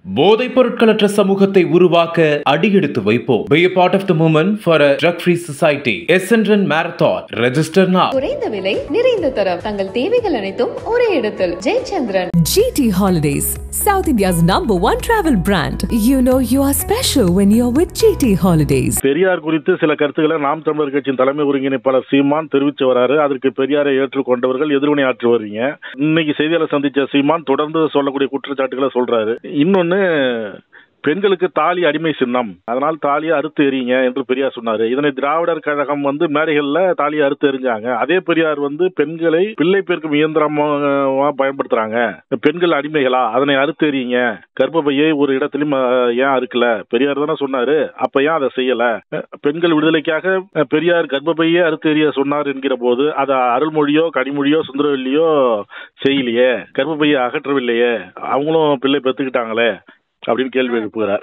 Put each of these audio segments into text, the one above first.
போதைப் பொருட்களற்ற சமூகத்தை உருவாக்க அடியெடுத்து வைப்போம். Be a part of the movement for a drug-free society. SNRN Marathon. Register now. குறைந்த விலை, நிறைந்த தரம். தங்கள் தேவைகள் அனைத்தும் ஒரே இடத்தில். Jayachandran. GT Holidays, South India's #1 travel brand. You know you are special when you're with GT Holidays. Periyar குறித்து சில கருத்துக்களை நாம் தமிழர் கட்சியின் தலைமை ஒருங்கிணைப்பாளர் சீமான் தெரிவித்து வராரு. அதற்கு பெரியாரை ஏற்றுக்கொண்டவர்கள் எதிர்வினை ஆற்றி வருவீங்க. இன்னைக்கு செய்தியாளர் சந்திச்ச சீமான் தொடர்ந்து சொல்லக்கூடிய குற்றச்சாட்டுகளை சொல்றாரு. இன்னொன்னு, பெண்களுக்கு தாலி அடிமை சின்னம், அதனால் தாலியை அறுத்து எறிங்க என்று பெரியார் சொன்னாரு. இதனை திராவிடர் கழகம் மேடைகள்ல தாலியை அறுத்து எறிஞ்சாங்க. அதே பெரியார் பெண்களை பிள்ளை பெருக்கும் இயந்திரமா பயன்படுத்துறாங்க. பெண்கள் அடிமைகளா, அதனை அறுத்து எறிங்க, கர்ப்பப்பையை ஒரு இடத்திலும் ஏன் அறுக்கல, பெரியார் தானே சொன்னாரு, அப்ப ஏன் அதை செய்யல? பெண்கள் விடுதலைக்காக பெரியார் கர்ப்பப்பையே அறுத்து எறிய சொன்னார் என்கிற போது அதை அருள்மொழியோ கனிமொழியோ சுந்தரவல்லியோ செய்யலையே, கர்ப்பப்பையை அகற்றவில்லையே, அவங்களும் பிள்ளை பெற்றுக்கிட்டாங்களே அப்படின்னு கேள்வி எழுப்புகிறார்.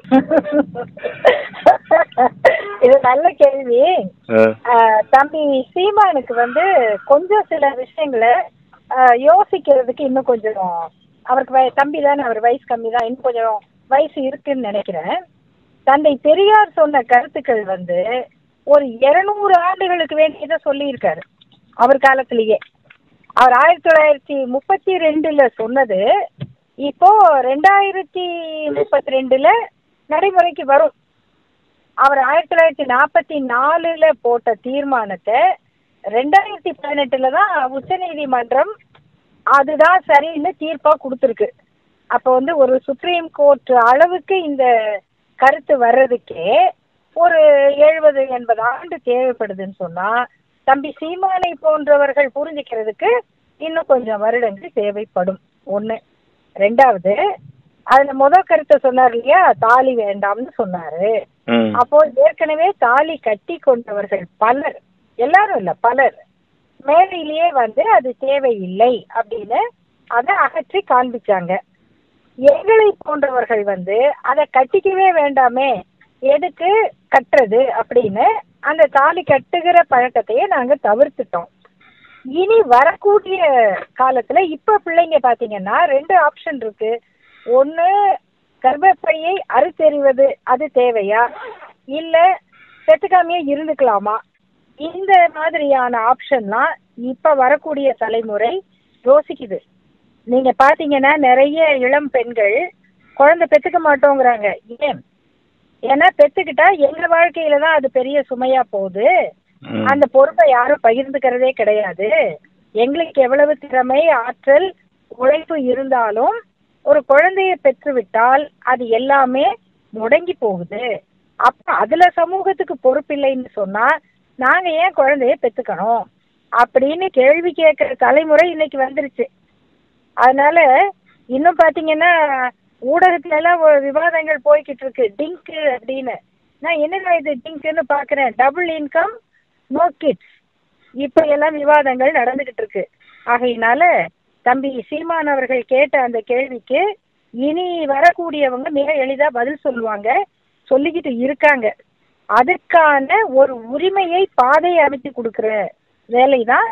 இது நல்ல கேள்வி. தம்பி சீமானுக்கு கொஞ்சம் சில விஷயங்களை யோசிக்கிறதுக்கு இன்னும் கொஞ்சம், அவருக்கு தம்பி தானே, அவர் வயசு கம்மி தான், இன்னும் கொஞ்சம் வயசு இருக்குன்னு நினைக்கிறேன். தந்தை பெரியார் சொன்ன கருத்துக்கள் ஒரு 200 ஆண்டுகளுக்கு வேண்டியதை சொல்லியிருக்காரு அவர் காலத்திலேயே. அவர் 1932 சொன்னது இப்போ 2032 நடைமுறைக்கு வரும். அவர் 1944 போட்ட தீர்மானத்தை 2018 தான் உச்ச நீதிமன்றம் அதுதான் சரின்னு தீர்ப்பா கொடுத்துருக்கு. அப்போ ஒரு சுப்ரீம் கோர்ட் அளவுக்கு இந்த கருத்து வர்றதுக்கே ஒரு 70-80 ஆண்டு தேவைப்படுதுன்னு சொன்னா, தம்பி சீமானை போன்றவர்கள் புரிஞ்சுக்கிறதுக்கு இன்னும் கொஞ்சம் வருடங்கள் தேவைப்படும். ஒண்ணு. ரெண்டாவது, அதுல முதல் கருத்தை சொன்னார் இல்லையா, தாலி வேண்டாம்னு சொன்னாரு. அப்போ ஏற்கனவே தாலி கட்டி கொண்டவர்கள் பலர், எல்லாரும் இல்ல பலர், மேலையிலேயே அது தேவையில்லை அப்படின்னு அதை அகற்றி காண்பிச்சாங்க. எங்களை போன்றவர்கள் அதை கட்டிக்கவே வேண்டாமே, எதுக்கு கட்டுறது அப்படின்னு அந்த தாலி கட்டுகிற பழக்கத்தையே நாங்க தவிர்த்துட்டோம். இனி வரக்கூடிய காலத்துல இப்ப பிள்ளைங்க பாத்தீங்கன்னா 2 ஆப்ஷன் இருக்கு. ஒண்ணு, கர்ப்பப்பையை அறுத்தெறிவது அது தேவையா, இல்ல செத்துக்காமையே இருந்துக்கலாமா, இந்த மாதிரியான ஆப்ஷன்லாம் இப்ப வரக்கூடிய தலைமுறை யோசிக்குது. நீங்க பாத்தீங்கன்னா நிறைய இளம் பெண்கள் குழந்தை பெத்துக்க மாட்டோங்கிறாங்க. ஏன்? ஏன்னா பெத்துக்கிட்டா எங்க வாழ்க்கையில தான் அது பெரிய சுமையா போகுது, அந்த பொறுப்பை யாரும் பகிர்ந்துக்கிறதே கிடையாது, எங்களுக்கு எவ்வளவு திறமை ஆற்றல் உழைப்பு இருந்தாலும் ஒரு குழந்தைய பெற்றுவிட்டால் அது எல்லாமே முடங்கி போகுது, அப்ப அதுல சமூகத்துக்கு பொறுப்பில்லைன்னு சொன்னா நாங்க ஏன் குழந்தைய பெத்துக்கணும் அப்படின்னு கேள்வி கேட்கிற தலைமுறை இன்னைக்கு வந்துருச்சு. அதனால இன்னும் பாத்தீங்கன்னா ஊடகத்துல எல்லாம் விவாதங்கள் போய்கிட்டு இருக்கு. டிங்க் அப்படின்னு, நான் என்னடா இது டிங்க்னு பாக்குறேன், டபுள் இன்கம் நோ கிட்ஸ், இப்ப எல்லாம் விவாதங்கள் நடந்துகிட்டு இருக்கு. ஆகையினால தம்பி சீமான் அவர்கள் கேட்ட அந்த கேள்விக்கு இனி வரக்கூடியவங்க மிக எளிதா பதில் சொல்லுவாங்க, சொல்லிக்கிட்டு இருக்காங்க. அதுக்கான ஒரு உரிமையை பாதையை அமைத்து கொடுக்கிற வேலைதான்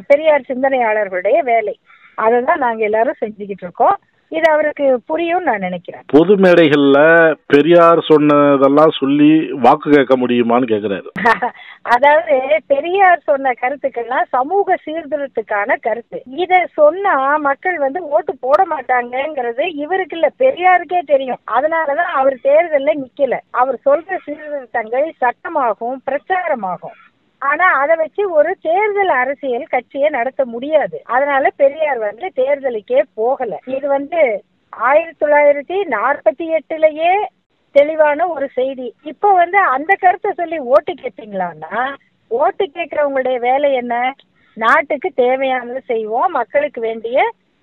பெரியார் சிந்தனையாளர்களுடைய வேலை. அதை தான் நாங்க எல்லாரும் செஞ்சுக்கிட்டு இருக்கோம். இது அவருக்கு புரியும் நான் நினைக்கிறேன். பொது மேடைகள்ல பெரியார் சொன்னதெல்லாம் சொல்லி வாக்கு கேட்க முடியுமான்னு கேக்குறாரு. அதாவது பெரியார் சொன்ன கருத்துக்கள்லாம் சமூக சீர்திருத்தத்துக்கான கருத்து. இத சொன்னா மக்கள் ஓட்டு போட மாட்டாங்கிறது இவருக்கு இல்ல, பெரியாருக்கே தெரியும். அதனாலதான் அவர் தேர்தல்ல நிக்கல. அவர் சொல்ற சீர்திருத்தங்கள் சட்டமாகும், பிரச்சாரமாகும். ஆனா அதை வச்சு ஒரு தேர்தல் அரசியல் கட்சியை நடத்த முடியாது. அதனால பெரியார் தேர்தலுக்கே போகல. இது 1948 தெளிவான ஒரு செய்தி. இப்போ அந்த கருத்தை சொல்லி ஓட்டு கேட்பீங்களான்னா, ஓட்டு கேட்கறவங்களுடைய வேலை என்ன? நாட்டுக்கு தேவையானது செய்வோம், மக்களுக்கு வேண்டிய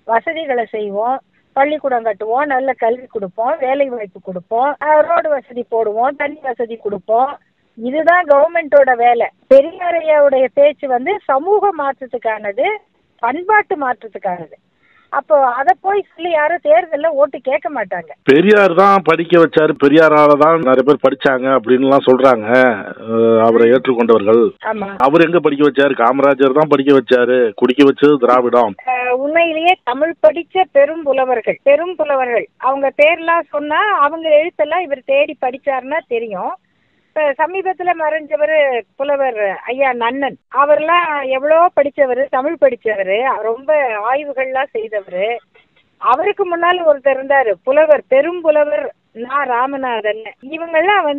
வசதிகளை செய்வோம், பள்ளிக்கூடம் கட்டுவோம், நல்ல கல்வி கொடுப்போம், வேலை வாய்ப்பு கொடுப்போம், ரோடு வசதி போடுவோம், தண்ணி வசதி கொடுப்போம். இதுதான் கவர்மெண்டோட வேலை. பெரியாரையாவுடைய பேச்சு சமூக மாற்றத்துக்கானது, பண்பாட்டு மாற்றத்துக்கானது. அப்போ அதை போய் சொல்லி யாரும் தேர்தல்ல ஓட்டு கேட்க மாட்டாங்க. பெரியார் தான் படிக்க வச்சாரு, பெரியாரால தான் நிறைய பேர் படிச்சாங்க அப்படின்னு சொல்றாங்க அவரை ஏற்றுக்கொண்டவர்கள். ஆமா, அவர் எங்க படிக்க வச்சாரு? காமராஜர் தான் படிக்க வச்சாரு, குடிக்க வச்சது திராவிடம். உண்மையிலேயே தமிழ் படிச்ச பெரும் புலவர்கள் அவங்க பேர்லாம் சொன்னா அவங்க எழுத்தெல்லாம் இவர் தேடி படிச்சாருன்னா தெரியும். சமீபத்துல மறைஞ்சவர் புலவர் ஐயா நன்னன், அவர்லாம் எவ்வளோ படிச்சவர், தமிழ் படிச்சவர், ரொம்ப ஆய்வுகள்லாம் செய்தவர். அவருக்கு முன்னால் ஒருத்தர் இருந்தாரு பெரும் புலவர் ராமநாதன். இவங்கெல்லாம்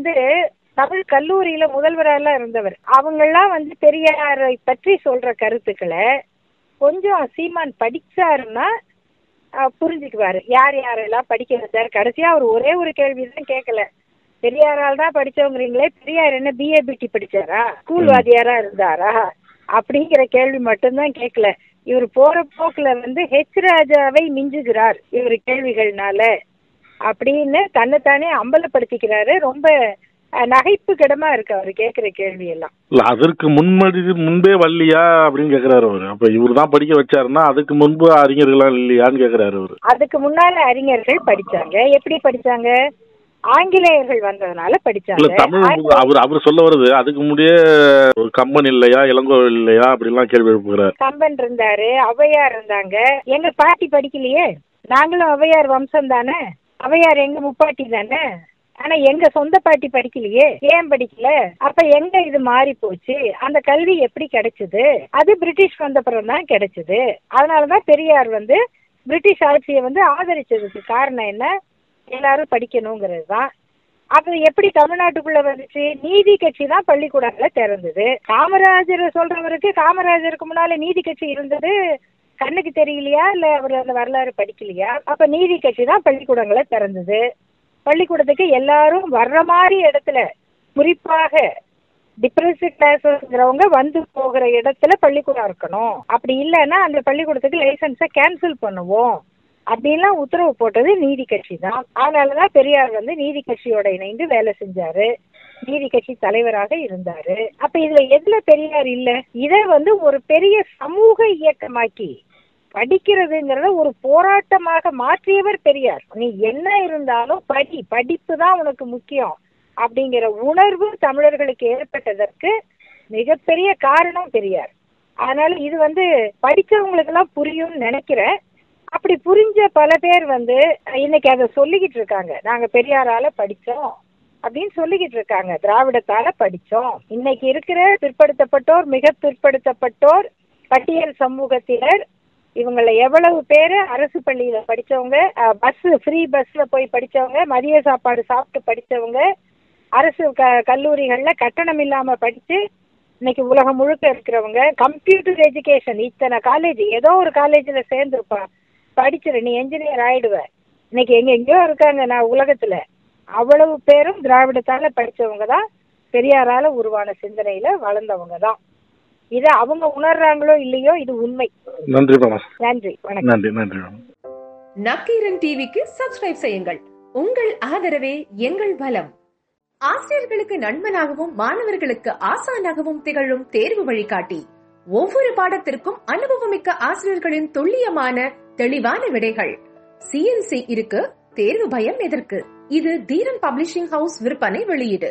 தமிழ் கல்லூரியில முதல்வரெல்லாம் இருந்தவர். அவங்கெல்லாம் பெரியாரை பற்றி சொல்ற கருத்துக்களை கொஞ்சம் சீமான் படிச்சாருன்னா புரிஞ்சுக்குவாரு யார் யாரெல்லாம் படிக்க வச்சாரு. கடைசியா அவர் ஒரே ஒரு கேள்விதான் கேட்கல, பெரியாரால் தான் படிச்சவங்கிறீங்களே, பெரியார் என்ன BA-BT படிச்சாரா, ஸ்கூல் வாத்தியாரா இருந்தாரா அப்படிங்கிற கேள்வி மட்டும்தான் கேட்கல. இவர் போற போக்குல H ராஜாவை மிஞ்சுகிறார் இவர் கேள்விகள்னால அப்படின்னு தன்னைத்தானே அம்பலப்படுத்திக்கிறாரு. ரொம்ப நகைப்பு கிடமா இருக்கு அவர் கேட்கிற கேள்வி எல்லாம். அதற்கு முன்பே வரலையா அப்படின்னு கேக்குறாரு அவரு. அப்ப இவர் தான் படிக்க வச்சாருன்னா அதுக்கு முன்பு அறிஞர்களா இல்லையான்னு கேக்குறாரு அவரு. அதுக்கு முன்னால அறிஞர்கள் படிச்சாங்க. எப்படி படிச்சாங்க? ஆங்கிலேயர்கள் வந்ததுனால படிச்சாங்க. தமிழ் அவர் சொல்ல வருது அதுக்கு முன்னே கம்பன் இல்லையா, இளங்கோ இல்லையா அப்படிலாம் கேள்வி எழுப்புகிறார். கம்பன் இருந்தாரு, ஔவையார் இருந்தாங்க. எங்க பாட்டி படிக்கலையே, நாங்களும் ஔவையார் வம்சம் தானே, ஔவையார் எங்க முப்பாட்டி தானே. ஆனா எங்க சொந்த பாட்டி படிக்கலையே, ஏன் படிக்கல? அப்ப எங்க இது மாறி போச்சு? அந்த கல்வி எப்படி கிடைச்சது? அது பிரிட்டிஷ் வந்தப்புறம் தான் கிடைச்சது. அதனாலதான் பெரியார் பிரிட்டிஷ் ஆட்சியை ஆதரிச்சதுக்கு காரணம் என்ன? எல்லாரும் படிக்கணுங்கிறது தான். அது எப்படி தமிழ்நாட்டுக்குள்ள வந்துச்சு? நீதி கட்சி தான் பள்ளிக்கூடங்களை திறந்தது. காமராஜர் சொல்றவருக்கு காமராஜருக்கு முன்னால நீதி கட்சி இருந்தது கண்ணுக்கு தெரியலையா, இல்ல அவர் அந்த வரலாறு படிக்கலையா? அப்ப நீதி கட்சி தான் பள்ளிக்கூடங்களை திறந்தது. பள்ளிக்கூடத்துக்கு எல்லாரும் வர்ற மாதிரி இடத்துல, குறிப்பாக டிப்ரெஸ்ட் கிளாஸ்ங்கிறவங்க போகிற இடத்துல பள்ளிக்கூடம் இருக்கணும். அப்படி இல்லைன்னா அந்த பள்ளிக்கூடத்துக்கு லைசன்ஸை கேன்சல் பண்ணுவோம் அப்படின்லாம் உத்தரவு போட்டது நீதி கட்சி தான். அதனாலதான் பெரியார் நீதி கட்சியோட இணைந்து வேலை செஞ்சாரு, நீதி கட்சி தலைவராக இருந்தாரு. அப்ப இதுல எதுல பெரியார் இல்ல? இதை ஒரு பெரிய சமூக இயக்கமாக்கி படிக்கிறதுங்கிறத ஒரு போராட்டமாக மாற்றியவர் பெரியார். நீ என்ன இருந்தாலும் படிப்பு தான் உனக்கு முக்கியம் அப்படிங்கிற உணர்வு தமிழர்களுக்கு ஏற்பட்டதற்கு மிகப்பெரிய காரணம் பெரியார். அதனால இது படிச்சவங்களுக்கு எல்லாம் புரியும்னு நினைக்கிறேன். அப்படி புரிஞ்ச பல பேர் இன்னைக்கு அதை சொல்லிக்கிட்டு இருக்காங்க, நாங்க பெரியாரால படிச்சோம் அப்படின்னு சொல்லிக்கிட்டு இருக்காங்க, திராவிடத்தால படிச்சோம். இன்னைக்கு இருக்கிற பிற்படுத்தப்பட்டோர், மிக பிற்படுத்தப்பட்டோர், பட்டியல் சமூகத்தினர், இவங்கள எவ்வளவு பேரு அரசு பள்ளியில படிச்சவங்க, ஃப்ரீ பஸ்ல போய் படிச்சவங்க, மதிய சாப்பாடு சாப்பிட்டு படிச்சவங்க, அரசு கல்லூரிகள்ல கட்டணம் இல்லாம படிச்சு இன்னைக்கு உலகம் முழுக்க இருக்கிறவங்க, கம்ப்யூட்டர் எஜுகேஷன் இத்தனை காலேஜ், ஏதோ ஒரு காலேஜ்ல சேர்ந்துருப்பான், படிச்சிரு நீ என்ஜினியர் ஆயிடுவ, இன்னைக்கு எங்கெங்கயோ இருக்காங்க நான் உலகத்துல. அவ்வளவு பேரும் திராவிடத்தால படிச்சவங்க தான், பெரியாரால உருவான சிந்தனையில வளர்ந்தவங்க தான். இத அவங்க உணர்றாங்களோ இல்லையோ இது உண்மை. நன்றி மேடம். நன்றி, வணக்கம். நன்றி நன்றி. நக்கீரன் டிவிக்கு சப்ஸ்கிரைப் செய்யுங்கள். உங்கள் ஆதரவே எங்கள் பலம். ஆசிரியர்களுக்கு நண்பனாகவும் மாணவர்களுக்கு ஆசானாகவும் திகழும் தேர்வு வழிகாட்டி. ஒவ்வொரு பாடத்திற்கும் அனுபவமிக்க ஆசிரியர்களின் துல்லியமான தெளிவான விடைகள். CNC இருக்கு, தேர்வு பயம் எதற்கு? இது தீரன் பப்ளிஷிங் ஹவுஸ் விற்பனை வெளியீடு.